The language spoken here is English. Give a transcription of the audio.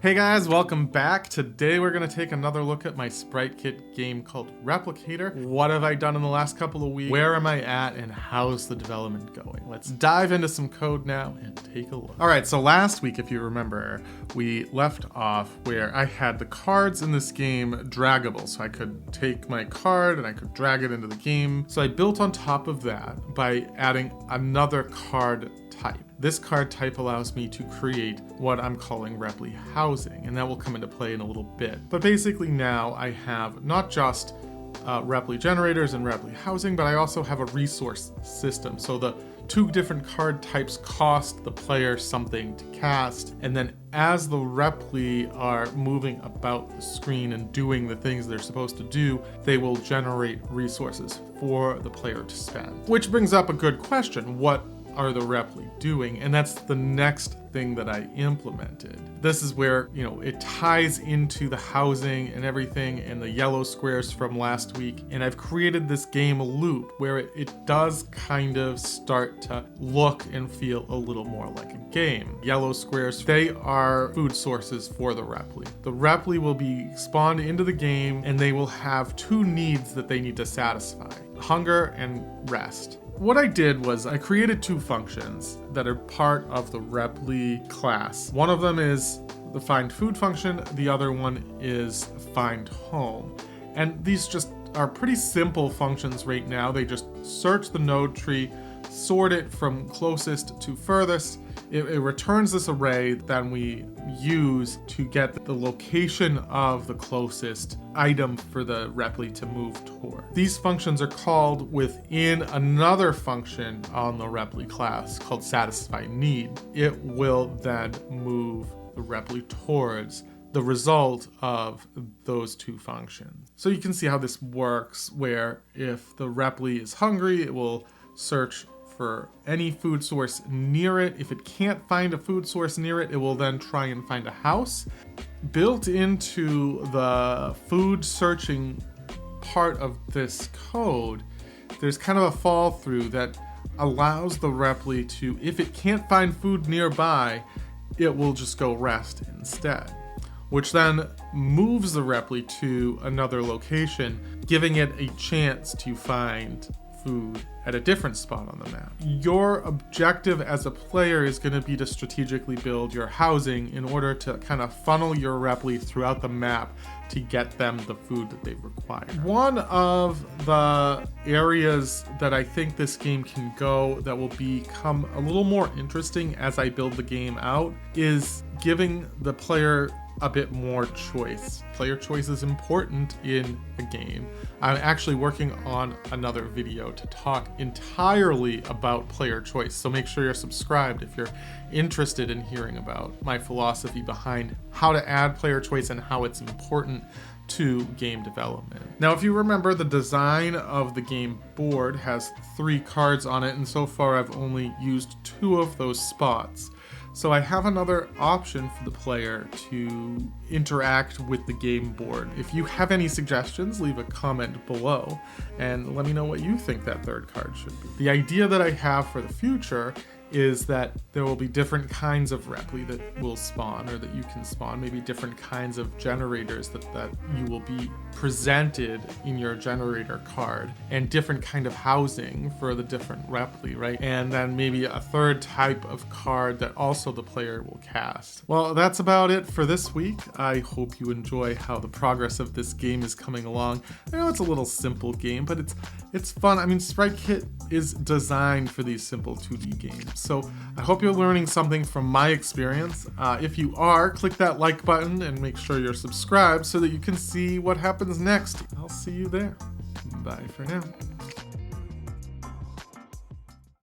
Hey guys, welcome back. Today we're going to take another look at my SpriteKit game called Replicator. What have I done in the last couple of weeks? Where am I at and how's the development going? Let's dive into some code now and take a look. Alright, so last week, if you remember, we left off where I had the cards in this game draggable. So I could take my card and I could drag it into the game. So I built on top of that by adding another card type. This card type allows me to create what I'm calling Repli housing, and that will come into play in a little bit. But basically now I have not just Repli generators and Repli housing, but I also have a resource system. So the two different card types cost the player something to cast, and then as the Repli are moving about the screen and doing the things they're supposed to do, they will generate resources for the player to spend. Which brings up a good question. What are the Repli doing? And that's the next thing that I implemented. This is where, it ties into the housing and everything and the yellow squares from last week. And I've created this game loop where it does kind of start to look and feel a little more like a game. Yellow squares, they are food sources for the Repli. The Repli will be spawned into the game and they will have two needs that they need to satisfy: hunger and rest. What I did was I created two functions that are part of the Repli class. One of them is the find food function, the other one is find home. And these just are pretty simple functions right now. They just search the node tree, sort it from closest to furthest. It returns this array that we use to get the location of the closest item for the Repli to move toward. These functions are called within another function on the Repli class called satisfy need. It will then move the Repli towards the result of those two functions. So you can see how this works, where if the Repli is hungry, it will search for any food source near it. If it can't find a food source near it, it will then try and find a house. Built into the food searching part of this code, there's kind of a fall through that allows the Repli to, if it can't find food nearby, it will just go rest instead, which then moves the Repli to another location, giving it a chance to find food at a different spot on the map. Your objective as a player is going to be to strategically build your housing in order to kind of funnel your Repli throughout the map to get them the food that they require. One of the areas that I think this game can go that will become a little more interesting as I build the game out is giving the player a bit more choice. Player choice is important in a game. I'm actually working on another video to talk entirely about player choice, so make sure you're subscribed if you're interested in hearing about my philosophy behind how to add player choice and how it's important to game development. Now, if you remember, the design of the game board has 3 cards on it, and so far I've only used 2 of those spots. So I have another option for the player to interact with the game board. If you have any suggestions, leave a comment below and let me know what you think that third card should be. The idea that I have for the future is that there will be different kinds of Repli that will spawn, or that you can spawn, maybe different kinds of generators that you will be presented in your generator card, and different kind of housing for the different Repli, right? And then maybe a third type of card that also the player will cast. Well, that's about it for this week. I hope you enjoy how the progress of this game is coming along. I know it's a little simple game, but it's fun. I mean, SpriteKit is designed for these simple 2D games. So I hope you're learning something from my experience. If you are, click that like button and make sure you're subscribed so that you can see what happens next. I'll see you there. Bye for now.